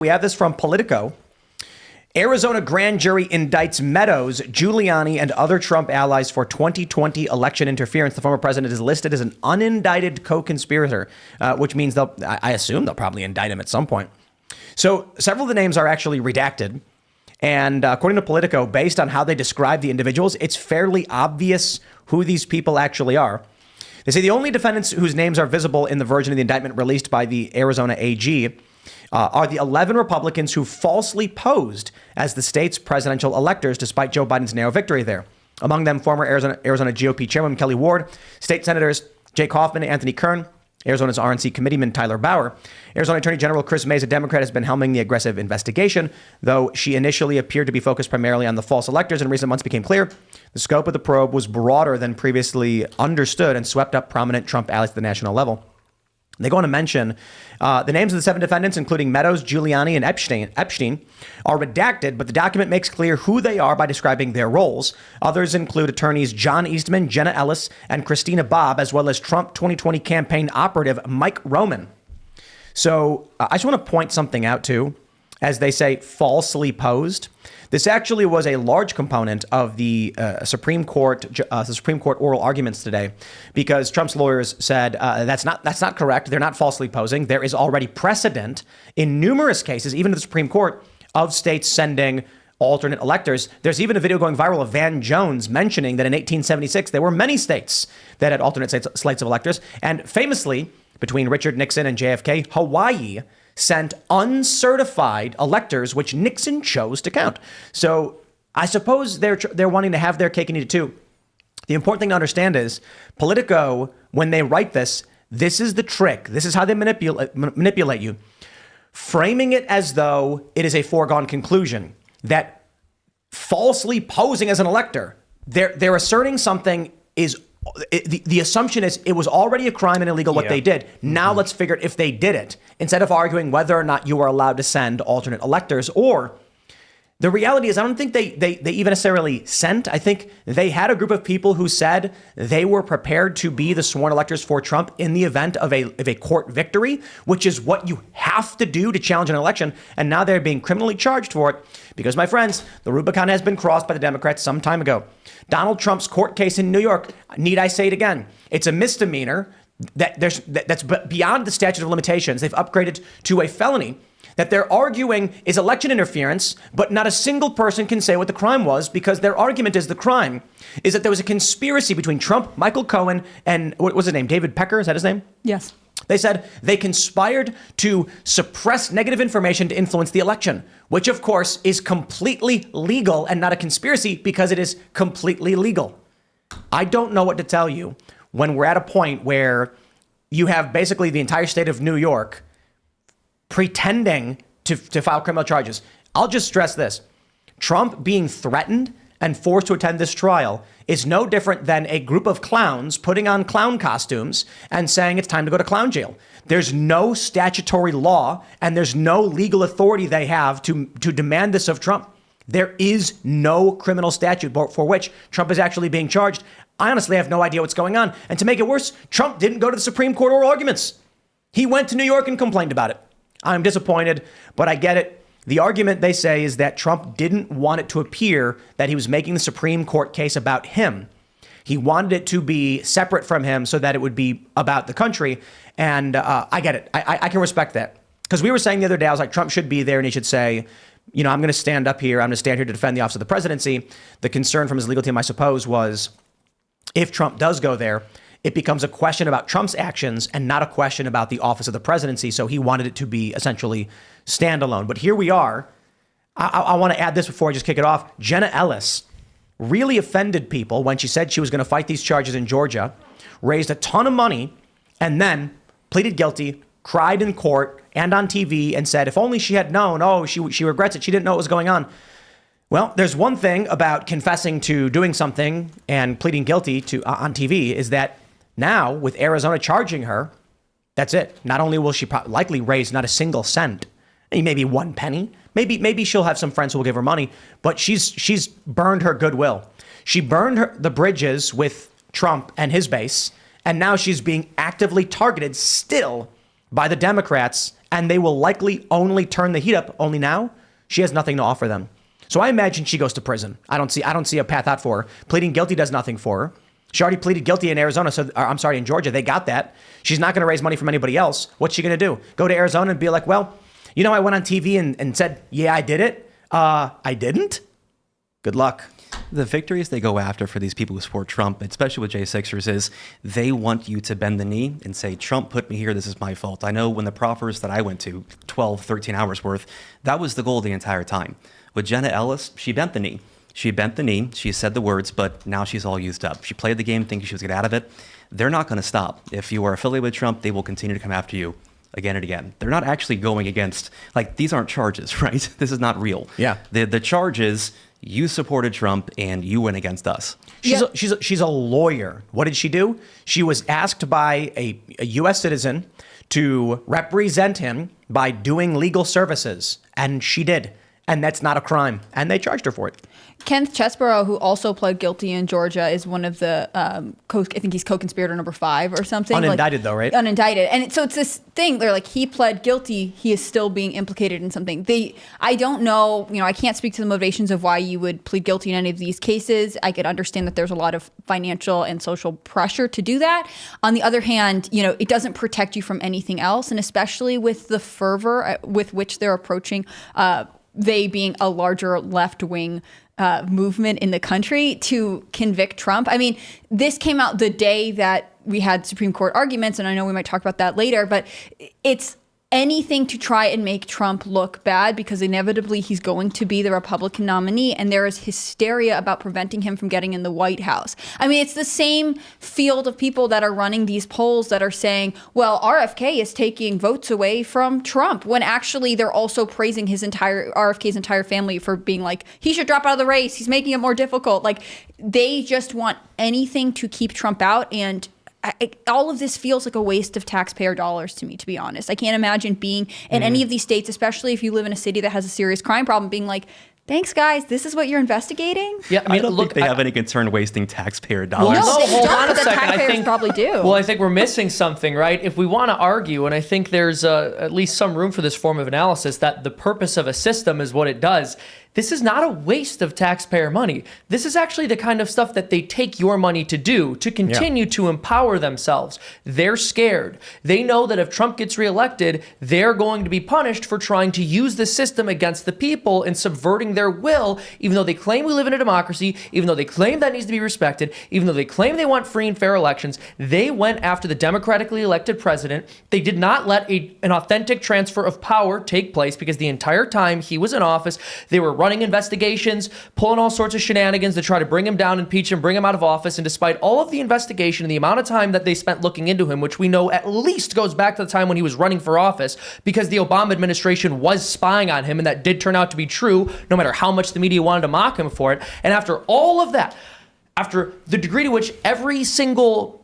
We have this from Politico. Arizona grand jury indicts Meadows, Giuliani, and other Trump allies for 2020 election interference. The former president is listed as an unindicted co-conspirator, which means I assume they'll probably indict him at some point. So several of the names are actually redacted. And according to Politico, based on how they describe the individuals, it's fairly obvious who these people actually are. They say the only defendants whose names are visible in the version of the indictment released by the Arizona AG are the 11 Republicans who falsely posed as the state's presidential electors despite Joe Biden's narrow victory there. Among them, former Arizona GOP chairman Kelly Ward, state senators Jake Hoffman and Anthony Kern, Arizona's RNC committeeman Tyler Bauer. Arizona Attorney General Chris Mays, a Democrat, has been helming the aggressive investigation, though she initially appeared to be focused primarily on the false electors. In recent months became clear the scope of the probe was broader than previously understood and swept up prominent Trump allies at the national level. They go on to mention the names of the 7 defendants, including Meadows, Giuliani, and Epstein, are redacted, but the document makes clear who they are by describing their roles. Others include attorneys John Eastman, Jenna Ellis, and Christina Bobb, as well as Trump 2020 campaign operative Mike Roman. So I just want to point something out, too, as they say, falsely posed. This actually was a large component of the Supreme Court oral arguments today, because Trump's lawyers said that's not correct. They're not falsely posing. There is already precedent in numerous cases, even in the Supreme Court, of states sending alternate electors. There's even a video going viral of Van Jones mentioning that in 1876 there were many states that had alternate slates of electors, and famously, between Richard Nixon and JFK, Hawaii sent uncertified electors, which Nixon chose to count. So I suppose they're wanting to have their cake and eat it too. The important thing to understand is Politico, when they write this is the trick. This is how they manipulate you, framing it as though it is a foregone conclusion that falsely posing as an elector, they're asserting something is. The assumption is it was already a crime and illegal what they did. Now let's figure out if they did it, instead of arguing whether or not you are allowed to send alternate electors. Or the reality is, I don't think they even necessarily sent. I think they had a group of people who said they were prepared to be the sworn electors for Trump in the event of a court victory, which is what you have to do to challenge an election. And now they're being criminally charged for it because, my friends, the Rubicon has been crossed by the Democrats some time ago. Donald Trump's court case in New York, need I say it again? It's a misdemeanor that's beyond the statute of limitations. They've upgraded to a felony that they're arguing is election interference, but not a single person can say what the crime was, because their argument is the crime is that there was a conspiracy between Trump, Michael Cohen, and what was his name? David Pecker? Is that his name? Yes. They said they conspired to suppress negative information to influence the election, which, of course, is completely legal and not a conspiracy because it is completely legal. I don't know what to tell you when we're at a point where you have basically the entire state of New York pretending to file criminal charges. I'll just stress this. Trump being threatened and forced to attend this trial is no different than a group of clowns putting on clown costumes and saying it's time to go to clown jail. There's no statutory law and there's no legal authority they have to demand this of Trump. There is no criminal statute for which Trump is actually being charged. I honestly have no idea what's going on. And to make it worse, Trump didn't go to the Supreme Court oral arguments. He went to New York and complained about it. I'm disappointed, but I get it. The argument, they say, is that Trump didn't want it to appear that he was making the Supreme Court case about him. He wanted it to be separate from him so that it would be about the country. And I get it. I can respect that. Because we were saying the other day, I was like, Trump should be there and he should say, you know, I'm going to stand up here. I'm going to stand here to defend the office of the presidency. The concern from his legal team, I suppose, was if Trump does go there, it becomes a question about Trump's actions and not a question about the office of the presidency. So he wanted it to be essentially standalone. But here we are. I want to add this before I just kick it off. Jenna Ellis really offended people when she said she was going to fight these charges in Georgia, raised a ton of money, and then pleaded guilty, cried in court and on TV and said if only she had known, she regrets it. She didn't know what was going on. Well, there's one thing about confessing to doing something and pleading guilty to on TV is that now, with Arizona charging her, that's it. Not only will she likely raise not a single cent, maybe 1 penny, maybe she'll have some friends who will give her money, but she's burned her goodwill. She burned the bridges with Trump and his base, and now she's being actively targeted still by the Democrats, and they will likely only turn the heat up. Only now, she has nothing to offer them. So I imagine she goes to prison. I don't see a path out for her. Pleading guilty does nothing for her. She already pleaded guilty in Arizona, in Georgia. They got that. She's not going to raise money from anybody else. What's she going to do? Go to Arizona and be like, well, I went on TV and said, yeah, I did it. I didn't? Good luck. The victories they go after for these people who support Trump, especially with J6ers, is they want you to bend the knee and say, Trump put me here, this is my fault. I know when the proffers that I went to, 12, 13 hours worth, that was the goal the entire time. With Jenna Ellis, she bent the knee. She said the words, but now she's all used up. She played the game thinking she was get out of it. They're not going to stop. If you are affiliated with Trump, they will continue to come after you again and again. They're not actually going against, these aren't charges, right? This is not real. Yeah. The charge is you supported Trump and you went against us. She's a lawyer. What did she do? She was asked by a U.S. citizen to represent him by doing legal services, and she did. And that's not a crime. And they charged her for it. Kenneth Chesborough, who also pled guilty in Georgia, is one of the, I think he's co-conspirator number 5 or something. Unindicted though, right? Unindicted. And so it's this thing, they're like, he pled guilty, he is still being implicated in something. I don't know, I can't speak to the motivations of why you would plead guilty in any of these cases. I could understand that there's a lot of financial and social pressure to do that. On the other hand, it doesn't protect you from anything else. And especially with the fervor with which they're approaching, they being a larger left-wing movement in the country to convict Trump. I mean, this came out the day that we had Supreme Court arguments, and I know we might talk about that later, but it's anything to try and make Trump look bad because inevitably he's going to be the Republican nominee, and there is hysteria about preventing him from getting in the White House. I mean, it's the same field of people that are running these polls that are saying, well, RFK is taking votes away from Trump, when actually they're also praising RFK's entire family for being like, he should drop out of the race, he's making it more difficult. They just want anything to keep Trump out, and all of this feels like a waste of taxpayer dollars to me, to be honest. I can't imagine being in any of these states, especially if you live in a city that has a serious crime problem, being like, thanks, guys, this is what you're investigating? Yeah, I don't think they have any concern wasting taxpayer dollars. No, they hold on don't, a but the second. taxpayers probably do. Well, I think we're missing something, right? If we want to argue, and I think there's at least some room for this form of analysis, that the purpose of a system is what it does. This is not a waste of taxpayer money. This is actually the kind of stuff that they take your money to do, to continue to empower themselves. They're scared. They know that if Trump gets reelected, they're going to be punished for trying to use the system against the people and subverting their will, even though they claim we live in a democracy, even though they claim that needs to be respected, even though they claim they want free and fair elections. They went after the democratically elected president. They did not let an authentic transfer of power take place, because the entire time he was in office, they were running investigations, pulling all sorts of shenanigans to try to bring him down, impeach him, bring him out of office. And despite all of the investigation and the amount of time that they spent looking into him, which we know at least goes back to the time when he was running for office, because the Obama administration was spying on him, and that did turn out to be true, no matter how much the media wanted to mock him for it. And after all of that, after the degree to which every single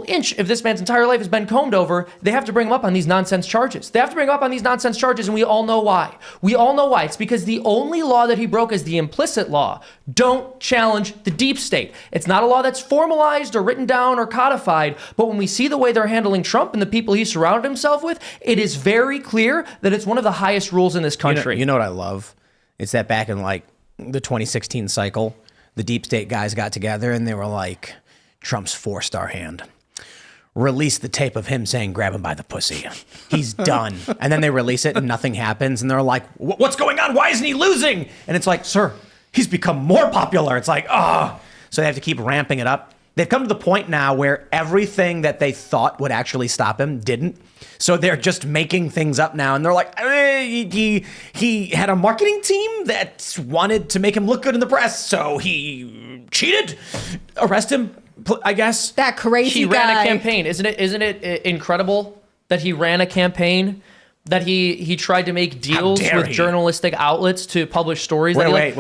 inch of this man's entire life has been combed over, they have to bring him up on these nonsense charges. They have to bring him up on these nonsense charges, and we all know why. We all know why. It's because the only law that he broke is the implicit law. Don't challenge the deep state. It's not a law that's formalized or written down or codified, but when we see the way they're handling Trump and the people he surrounded himself with, it is very clear that it's one of the highest rules in this country. You know what I love? It's that back in the 2016 cycle, the deep state guys got together and they were like, Trump's 4-star hand. Release the tape of him saying, grab him by the pussy. He's done. And then they release it and nothing happens. And they're like, what's going on? Why isn't he losing? And it's like, sir, he's become more popular. It's like, So they have to keep ramping it up. They've come to the point now where everything that they thought would actually stop him didn't. So they're just making things up now. And they're like, he had a marketing team that wanted to make him look good in the press. So he cheated. Arrest him, I guess. That crazy He guy. ran a campaign. Isn't it incredible that he ran a campaign? That he tried to make deals with journalistic outlets to publish stories. Wait.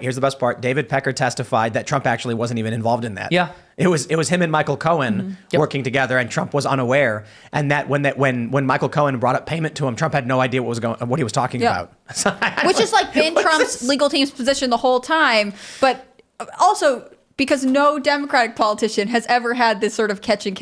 Here's the best part. David Pecker testified that Trump actually wasn't even involved in that. Yeah. It was him and Michael Cohen working together, and Trump was unaware. And that when Michael Cohen brought up payment to him, Trump had no idea what he was talking about. Which has been Trump's legal team's position the whole time. But also, because no Democratic politician has ever had this sort of catch and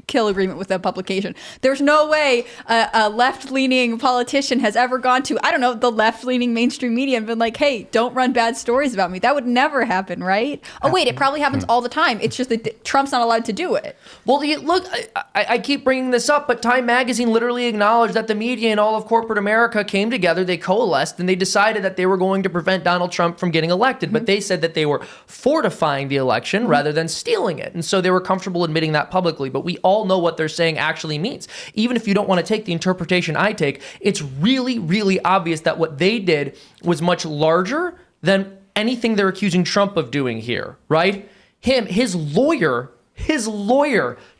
kill agreement with a publication. There's no way a left-leaning politician has ever gone to, I don't know, the left-leaning mainstream media and been like, hey, don't run bad stories about me. That would never happen, right? Oh, wait, it probably happens all the time. It's just that Trump's not allowed to do it. Well, look, I keep bringing this up, but Time Magazine literally acknowledged that the media and all of corporate America came together, they coalesced, and they decided that they were going to prevent Donald Trump from getting elected. But they said that they were fortifying the election rather than stealing it. And so they were comfortable admitting that publicly. But we all know what they're saying actually means. Even if you don't want to take the interpretation I take, it's really, really obvious that what they did was much larger than anything they're accusing Trump of doing here, right? His lawyer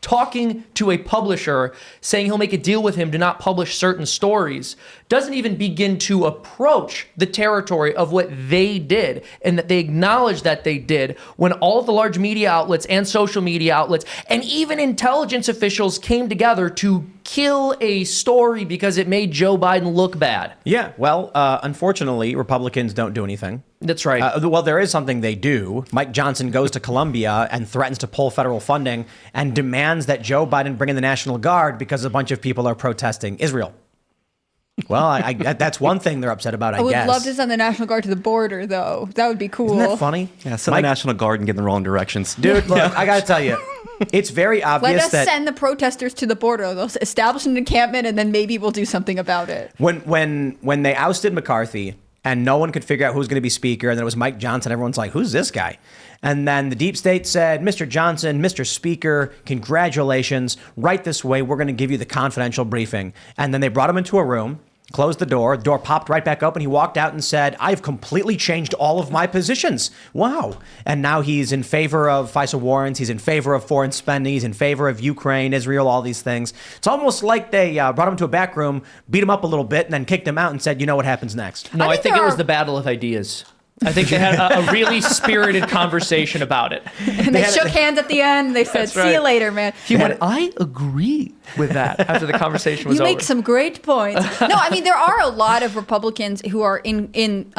talking to a publisher saying he'll make a deal with him to not publish certain stories doesn't even begin to approach the territory of what they did and that they acknowledge that they did when all of the large media outlets and social media outlets and even intelligence officials came together to kill a story because it made Joe Biden look bad. Yeah, well, unfortunately, Republicans don't do anything. That's right. Well, there is something they do. Mike Johnson goes to Colombia and threatens to pull federal funding and demands that Joe Biden bring in the National Guard because a bunch of people are protesting Israel. Well, that's one thing they're upset about, I guess. I would love to send the National Guard to the border, though. That would be cool. Isn't that funny? Yeah, send the National Guard and get in the wrong directions. Dude, look, I got to tell you, it's very obvious Let us that send the protesters to the border. They'll establish an encampment, and then maybe we'll do something about it. when they ousted McCarthy and no one could figure out who was going to be speaker, and then it was Mike Johnson, everyone's like, who's this guy? And then the deep state said, Mr. Johnson, Mr. Speaker, congratulations. Right this way, we're going to give you the confidential briefing. And then they brought him into a room, closed the door popped right back open. He walked out and said, I've completely changed all of my positions. Wow. And now he's in favor of FISA warrants. He's in favor of foreign spending. He's in favor of Ukraine, Israel, all these things. It's almost like they brought him to a back room, beat him up a little bit, and then kicked him out and said, you know what happens next? No, I think it was the battle of ideas. I think they had a really spirited conversation about it. And they shook hands at the end. They said, see you later, man. He went, I agree with that after the conversation was over. You make some great points. No, I mean, there are a lot of Republicans who are in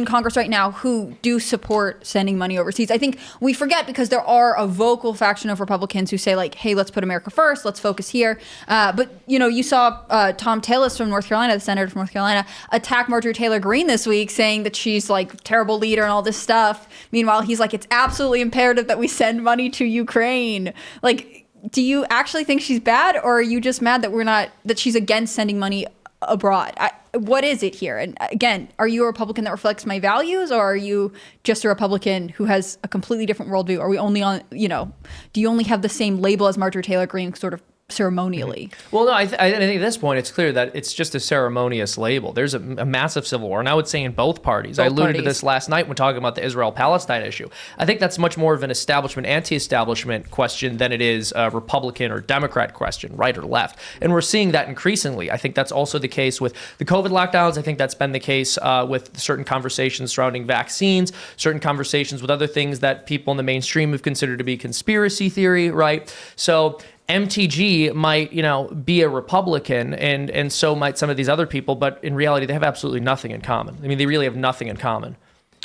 Congress right now who do support sending money overseas. I think we forget because there are a vocal faction of Republicans who say like, hey, let's put America first. Let's focus here. But, you know, you saw Tom Tillis from North Carolina, the senator from North Carolina, attack Marjorie Taylor Greene this week saying that she's like terrible leader and all this stuff. Meanwhile, he's like, it's absolutely imperative that we send money to Ukraine. Like, do you actually think she's bad, or are you just mad that that she's against sending money abroad? What is it here? And again, are you a Republican that reflects my values, or are you just a Republican who has a completely different worldview? Are we only on, you know, do you only have the same label as Marjorie Taylor Greene sort of ceremonially? Well, no, I think at this point it's clear that it's just a ceremonious label. There's a massive civil war, and I would say in both parties. I alluded to this last night when talking about the Israel-Palestine issue. I think that's much more of an establishment, anti-establishment question than it is a Republican or Democrat question, right or left. And we're seeing that increasingly. I think that's also the case with the COVID lockdowns. I think that's been the case with certain conversations surrounding vaccines, certain conversations with other things that people in the mainstream have considered to be conspiracy theory, right? So MTG might, you know, be a Republican, and so might some of these other people, but in reality, they have absolutely nothing in common. I mean, they really have nothing in common.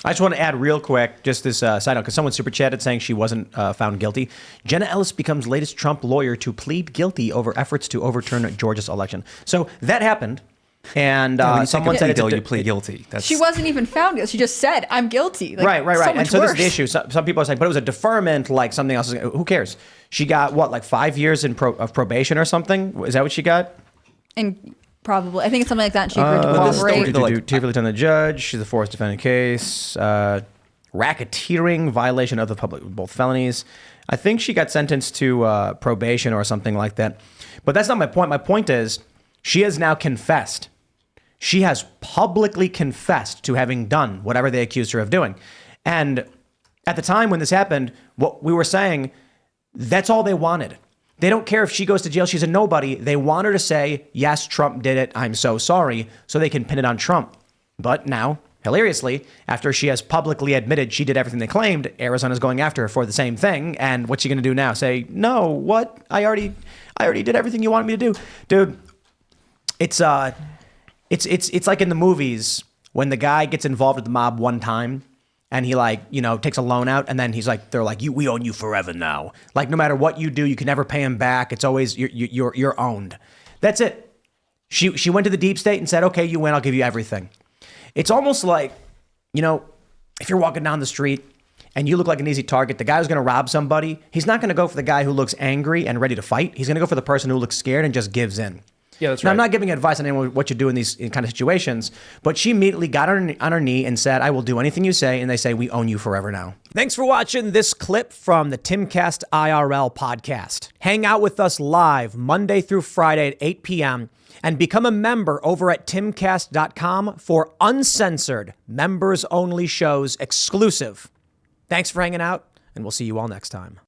I just want to add real quick, just this side note, because someone super chatted saying she wasn't found guilty. Jenna Ellis becomes latest Trump lawyer to plead guilty over efforts to overturn Georgia's election. So that happened. And someone said you plead guilty. She wasn't even found guilty. She just said, I'm guilty. Like, right. And so worse. this is the issue. Some people are saying, but it was a deferment, like something else. Who cares? She got, what, like 5 years of probation or something? Is that what she got? And probably. I think it's something like that. And she agreed to cooperate. Chief Lieutenant Judge. She's a forced defendant case. Racketeering, violation of the public, both felonies. I think she got sentenced to probation or something like that. But that's not my point. My point is, she has now confessed. She has publicly confessed to having done whatever they accused her of doing. And at the time when this happened, what we were saying, that's all they wanted. They don't care if she goes to jail. She's a nobody. They want her to say, yes, Trump did it. I'm so sorry. So they can pin it on Trump. But now, hilariously, after she has publicly admitted she did everything they claimed, Arizona's going after her for the same thing. And what's she going to do now? Say, no, what? I already did everything you wanted me to do. Dude, it's like in the movies when the guy gets involved with the mob one time and he like, you know, takes a loan out, and then he's like, they're like, we own you forever now. Like no matter what you do, you can never pay him back. It's always you're owned. That's it. She went to the deep state and said, okay, you win, I'll give you everything. It's almost like, you know, if you're walking down the street and you look like an easy target, the guy who's going to rob somebody, he's not going to go for the guy who looks angry and ready to fight. He's going to go for the person who looks scared and just gives in. Yeah, that's now, right. I'm not giving advice on anyone what you do in these kind of situations, but she immediately got on her knee and said, I will do anything you say. And they say, we own you forever now. Thanks for watching this clip from the Timcast IRL podcast. Hang out with us live Monday through Friday at 8 p.m. and become a member over at timcast.com for uncensored, members-only shows exclusive. Thanks for hanging out, and we'll see you all next time.